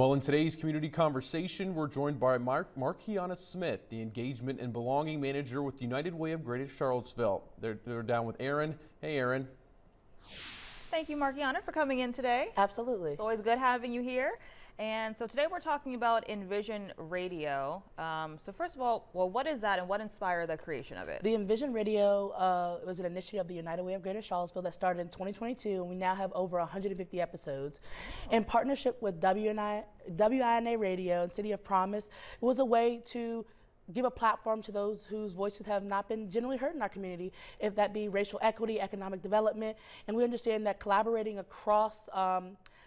Well, in today's community conversation, we're joined by Markiana Smith, the Engagement and Belonging Manager with United Way of Greater Charlottesville. They're down with Aaron. Hey, Aaron. Thank you, Markiana, for coming in today. Absolutely. It's always good having you here. And so today we're talking about Envision Radio. So first of all, what is that and what inspired the creation of it? The Envision Radio was an initiative of the United Way of Greater Charlottesville that started in 2022, and we now have over 150 episodes. In partnership with WINA Radio and City of Promise, it was a way to give a platform to those whose voices have not been generally heard in our community, if that be racial equity, economic development, and we understand that collaborating across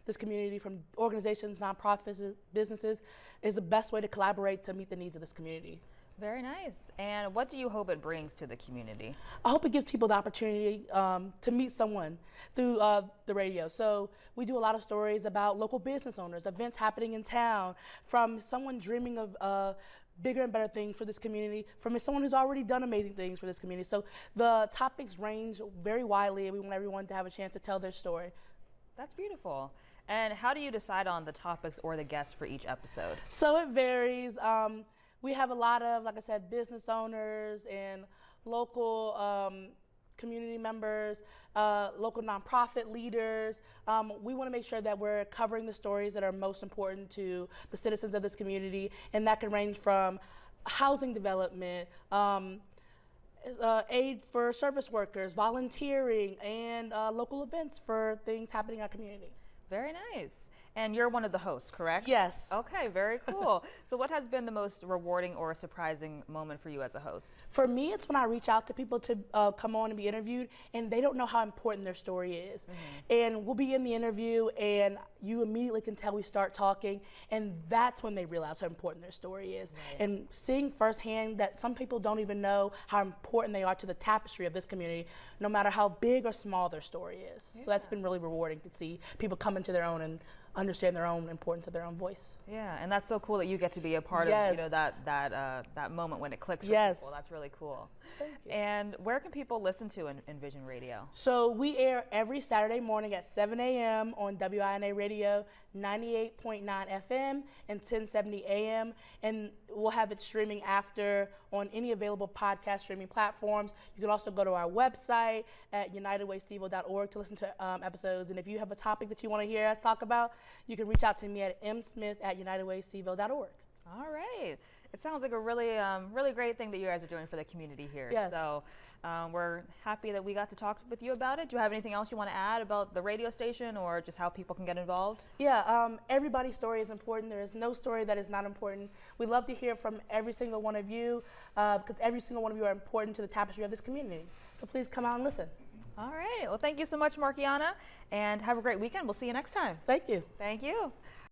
this community from organizations, nonprofits, businesses is the best way to collaborate to meet the needs of this community. Very nice. And what do you hope it brings to the community? I hope it gives people the opportunity to meet someone through the radio. So we do a lot of stories about local business owners, events happening in town, from someone dreaming of bigger and better things for this community, from someone who's already done amazing things for this community. So the topics range very widely, and we want everyone to have a chance to tell their story. That's beautiful. And how do you decide on the topics or the guests for each episode? So it varies. We have a lot of, like I said, business owners and local community members, local nonprofit leaders. We want to make sure that we're covering the stories that are most important to the citizens of this community, and that can range from housing development, aid for service workers, volunteering, and local events for things happening in our community. Very nice. And you're one of the hosts, correct? Yes. Okay, very cool. So what has been the most rewarding or surprising moment for you as a host? For me, it's when I reach out to people to come on and be interviewed, and they don't know how important their story is. And we'll be in the interview, and you immediately can tell we start talking, and that's when they realize how important their story is. Right. And seeing firsthand that some people don't even know how important they are to the tapestry of this community, no matter how big or small their story is. Yeah. So that's been really rewarding to see people come into their own and understand their own importance of their own voice. Yeah, and that's so cool that you get to be a part Yes. of that moment when it clicks for Yes. people. That's really cool. Thank you. And where can people listen to Envision Radio? So we air every Saturday morning at 7 a.m. on WINA Radio, 98.9 FM and 1070 AM, and we'll have it streaming after on any available podcast streaming platforms. You can also go to our website at unitedwaystevo.org to listen to episodes, and if you have a topic that you want to hear us talk about, you can reach out to me at msmith@unitedwaystevo.org. All right. It sounds like a really, really great thing that you guys are doing for the community here. Yes. So we're happy that we got to talk with you about it. Do you have anything else you want to add about the radio station or just how people can get involved? Yeah, everybody's story is important. There is no story that is not important. We'd love to hear from every single one of you because every single one of you are important to the tapestry of this community. So please come out and listen. All right. Well, thank you so much, Markiana, and have a great weekend. We'll see you next time. Thank you. Thank you.